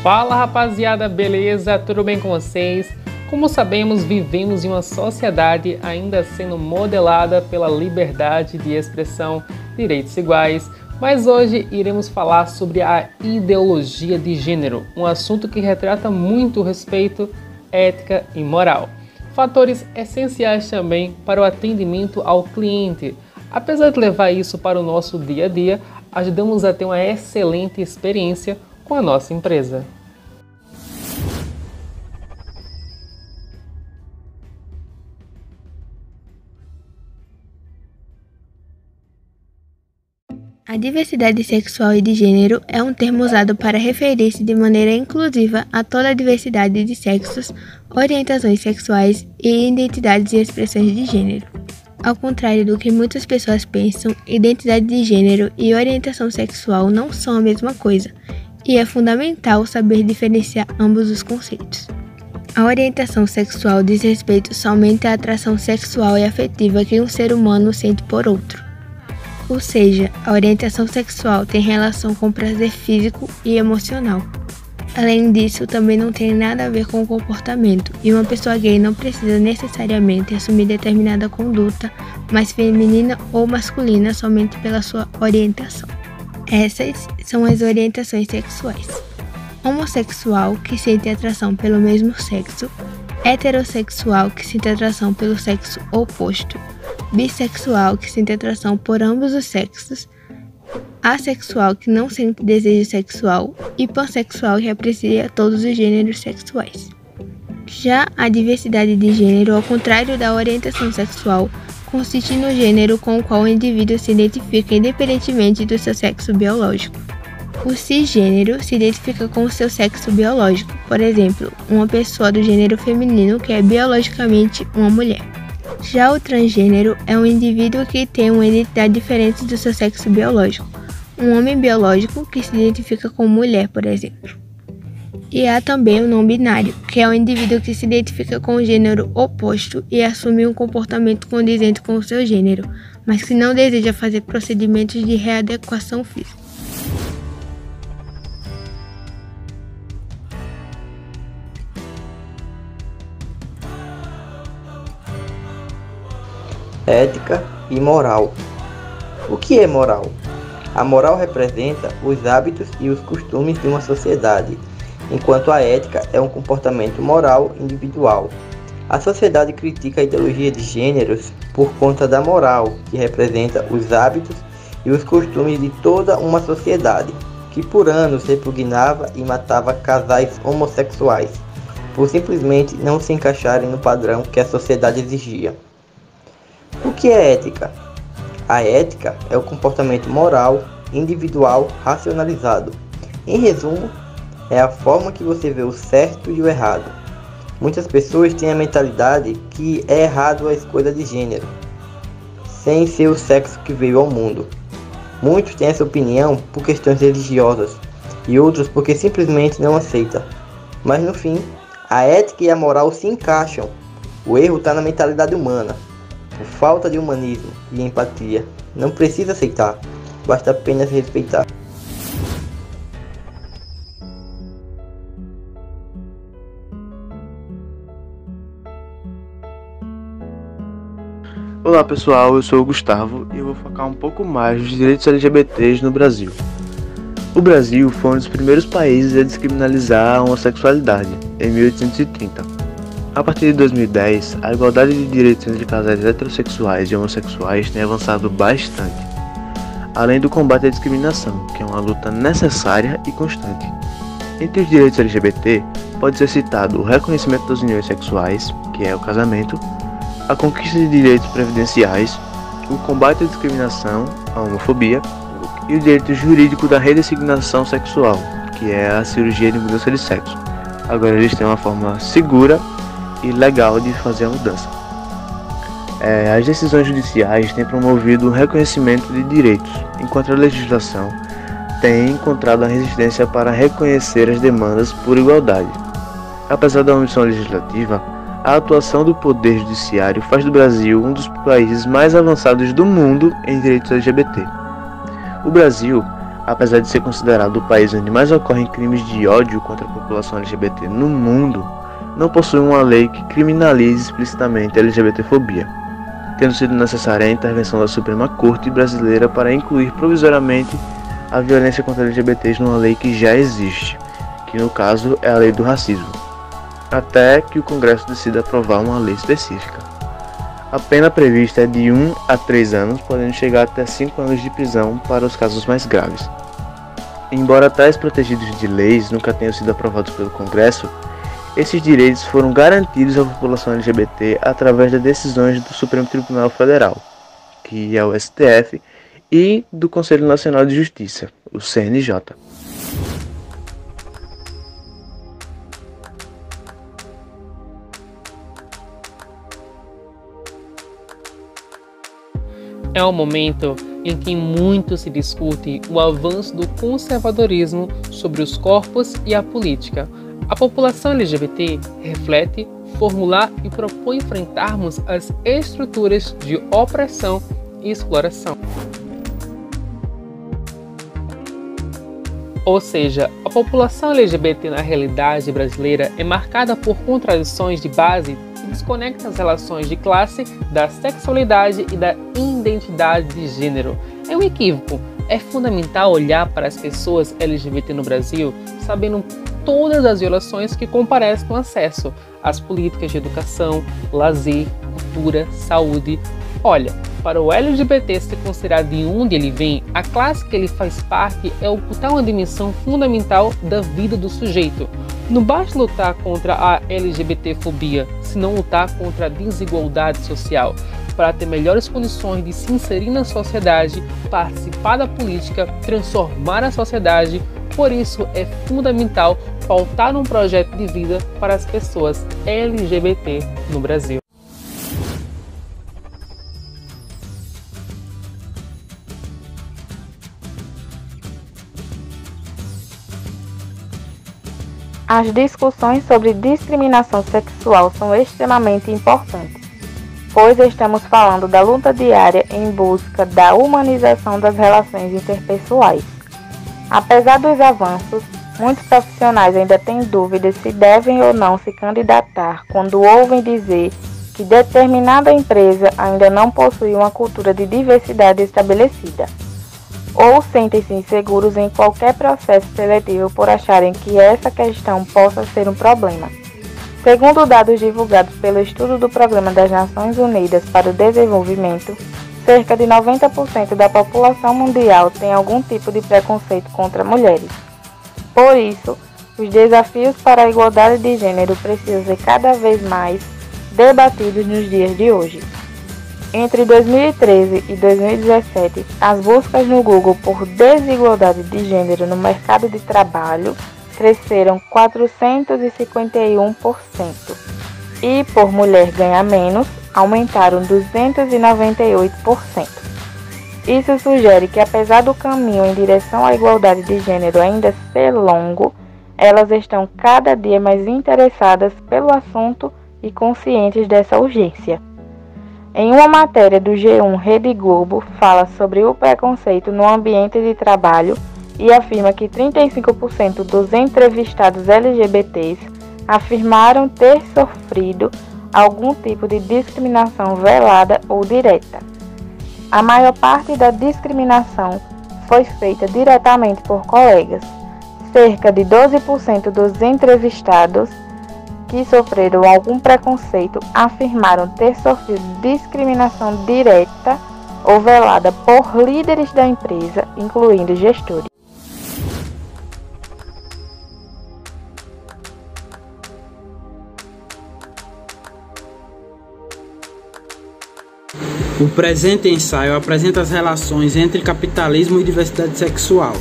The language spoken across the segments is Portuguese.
Fala rapaziada, beleza? Tudo bem com vocês? Como sabemos, vivemos em uma sociedade ainda sendo modelada pela liberdade de expressão, direitos iguais, mas hoje iremos falar sobre a ideologia de gênero, um assunto que retrata muito respeito, ética e moral. Fatores essenciais também para o atendimento ao cliente. Apesar de levar isso para o nosso dia a dia, ajudamos a ter uma excelente experiência com a nossa empresa. A diversidade sexual e de gênero é um termo usado para referir-se de maneira inclusiva a toda a diversidade de sexos, orientações sexuais e identidades e expressões de gênero. Ao contrário do que muitas pessoas pensam, identidade de gênero e orientação sexual não são a mesma coisa, e é fundamental saber diferenciar ambos os conceitos. A orientação sexual diz respeito somente à atração sexual e afetiva que um ser humano sente por outro. Ou seja, a orientação sexual tem relação com prazer físico e emocional. Além disso, também não tem nada a ver com o comportamento, e uma pessoa gay não precisa necessariamente assumir determinada conduta, mais feminina ou masculina, somente pela sua orientação. Essas são as orientações sexuais: homossexual, que sente atração pelo mesmo sexo; heterossexual, que sente atração pelo sexo oposto; bissexual, que sente atração por ambos os sexos; assexual, que não sente desejo sexual; e pansexual, que aprecia todos os gêneros sexuais. Já a diversidade de gênero, ao contrário da orientação sexual, consiste no gênero com o qual o indivíduo se identifica independentemente do seu sexo biológico. O cisgênero se identifica com o seu sexo biológico, por exemplo, uma pessoa do gênero feminino que é biologicamente uma mulher. Já o transgênero é um indivíduo que tem uma identidade diferente do seu sexo biológico, um homem biológico que se identifica como mulher, por exemplo. E há também o não binário, que é um indivíduo que se identifica com o gênero oposto e assume um comportamento condizente com o seu gênero, mas que não deseja fazer procedimentos de readequação física. Ética e moral. O que é moral? A moral representa os hábitos e os costumes de uma sociedade, enquanto a ética é um comportamento moral individual. A sociedade critica a ideologia de gêneros por conta da moral, que representa os hábitos e os costumes de toda uma sociedade, que por anos repugnava e matava casais homossexuais, por simplesmente não se encaixarem no padrão que a sociedade exigia. O que é ética? A ética é o comportamento moral, individual, racionalizado. Em resumo, é a forma que você vê o certo e o errado. Muitas pessoas têm a mentalidade que é errado a escolha de gênero, sem ser o sexo que veio ao mundo. Muitos têm essa opinião por questões religiosas e outros porque simplesmente não aceitam. Mas no fim, a ética e a moral se encaixam. O erro está na mentalidade humana. Por falta de humanismo e empatia, não precisa aceitar, basta apenas respeitar. Olá pessoal, eu sou o Gustavo e eu vou focar um pouco mais nos direitos LGBTs no Brasil. O Brasil foi um dos primeiros países a descriminalizar a homossexualidade, em 1830. A partir de 2010, a igualdade de direitos entre casais heterossexuais e homossexuais tem avançado bastante, além do combate à discriminação, que é uma luta necessária e constante. Entre os direitos LGBT, pode ser citado o reconhecimento das uniões sexuais, que é o casamento, a conquista de direitos previdenciais, o combate à discriminação, a homofobia, e o direito jurídico da redesignação sexual, que é a cirurgia de mudança de sexo. Agora eles têm uma forma segura e legal de fazer a mudança. As decisões judiciais têm promovido o reconhecimento de direitos, enquanto a legislação tem encontrado a resistência para reconhecer as demandas por igualdade. Apesar da omissão legislativa, a atuação do Poder Judiciário faz do Brasil um dos países mais avançados do mundo em direitos LGBT. O Brasil apesar de ser considerado o país onde mais ocorrem crimes de ódio contra a população LGBT no mundo, não possui uma lei que criminalize explicitamente a LGBTfobia, tendo sido necessária a intervenção da Suprema Corte brasileira para incluir provisoriamente a violência contra LGBTs numa lei que já existe, que no caso é a Lei do Racismo, até que o Congresso decida aprovar uma lei específica. A pena prevista é de 1 a 3 anos, podendo chegar até 5 anos de prisão para os casos mais graves. Embora tais protegidos de leis nunca tenham sido aprovados pelo Congresso, esses direitos foram garantidos à população LGBT através das decisões do Supremo Tribunal Federal, que é o STF, e do Conselho Nacional de Justiça, o CNJ. É um momento em que muito se discute o avanço do conservadorismo sobre os corpos e a política. A população LGBT reflete, formular e propõe enfrentarmos as estruturas de opressão e exploração. Ou seja, a população LGBT na realidade brasileira é marcada por contradições de base que desconectam as relações de classe, da sexualidade e da identidade de gênero. É um equívoco. É fundamental olhar para as pessoas LGBT no Brasil sabendo todas as violações que comparecem no acesso às políticas de educação, lazer, cultura, saúde. Olha, para o LGBT ser considerado de onde ele vem, a classe que ele faz parte é ocultar uma dimensão fundamental da vida do sujeito. Não basta lutar contra a LGBTfobia, senão lutar contra a desigualdade social, para ter melhores condições de se inserir na sociedade, participar da política, transformar a sociedade. Por isso, é fundamental pautar um projeto de vida para as pessoas LGBT no Brasil. As discussões sobre discriminação sexual são extremamente importantes, pois estamos falando da luta diária em busca da humanização das relações interpessoais. Apesar dos avanços, muitos profissionais ainda têm dúvidas se devem ou não se candidatar quando ouvem dizer que determinada empresa ainda não possui uma cultura de diversidade estabelecida, ou sentem-se inseguros em qualquer processo seletivo por acharem que essa questão possa ser um problema. Segundo dados divulgados pelo estudo do Programa das Nações Unidas para o Desenvolvimento, cerca de 90% da população mundial tem algum tipo de preconceito contra mulheres. Por isso, os desafios para a igualdade de gênero precisam ser cada vez mais debatidos nos dias de hoje. Entre 2013 e 2017, as buscas no Google por desigualdade de gênero no mercado de trabalho cresceram 451% e por mulher ganhar menos aumentaram 298%. Isso sugere que, apesar do caminho em direção à igualdade de gênero ainda ser longo, elas estão cada dia mais interessadas pelo assunto e conscientes dessa urgência. Em uma matéria do G1 Rede Globo, fala sobre o preconceito no ambiente de trabalho e afirma que 35% dos entrevistados LGBTs afirmaram ter sofrido algum tipo de discriminação velada ou direta. A maior parte da discriminação foi feita diretamente por colegas. Cerca de 12% dos entrevistados que sofreram algum preconceito afirmaram ter sofrido discriminação direta ou velada por líderes da empresa, incluindo gestores. O presente ensaio apresenta as relações entre capitalismo e diversidade sexual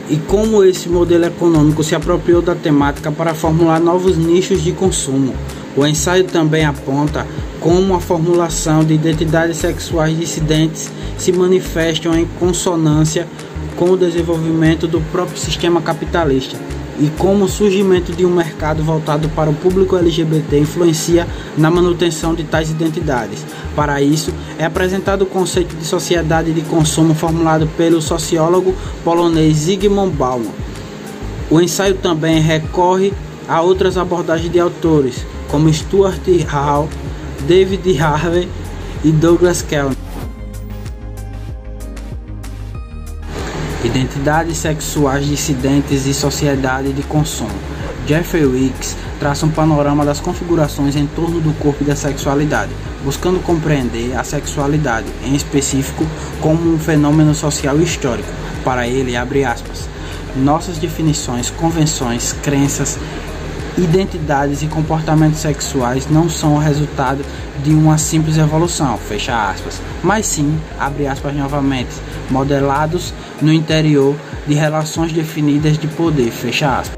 e como esse modelo econômico se apropriou da temática para formular novos nichos de consumo. O ensaio também aponta como a formulação de identidades sexuais dissidentes se manifestam em consonância com o desenvolvimento do próprio sistema capitalista. e como o surgimento de um mercado voltado para o público LGBT influencia na manutenção de tais identidades. Para isso, é apresentado o conceito de sociedade de consumo formulado pelo sociólogo polonês Zygmunt Bauman. O ensaio também recorre a outras abordagens de autores, como Stuart Hall, David Harvey e Douglas Kellner. Identidades sexuais dissidentes e sociedade de consumo. Jeffrey Weeks traça um panorama das configurações em torno do corpo e da sexualidade, buscando compreender a sexualidade, em específico, como um fenômeno social e histórico. Para ele, abre aspas, nossas definições, convenções, crenças, identidades e comportamentos sexuais não são o resultado de uma simples evolução, fecha aspas, mas sim, abre aspas novamente, modelados no interior de relações definidas de poder, fecha aspas.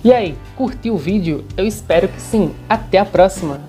E aí, curtiu o vídeo? Eu espero que sim. Até a próxima!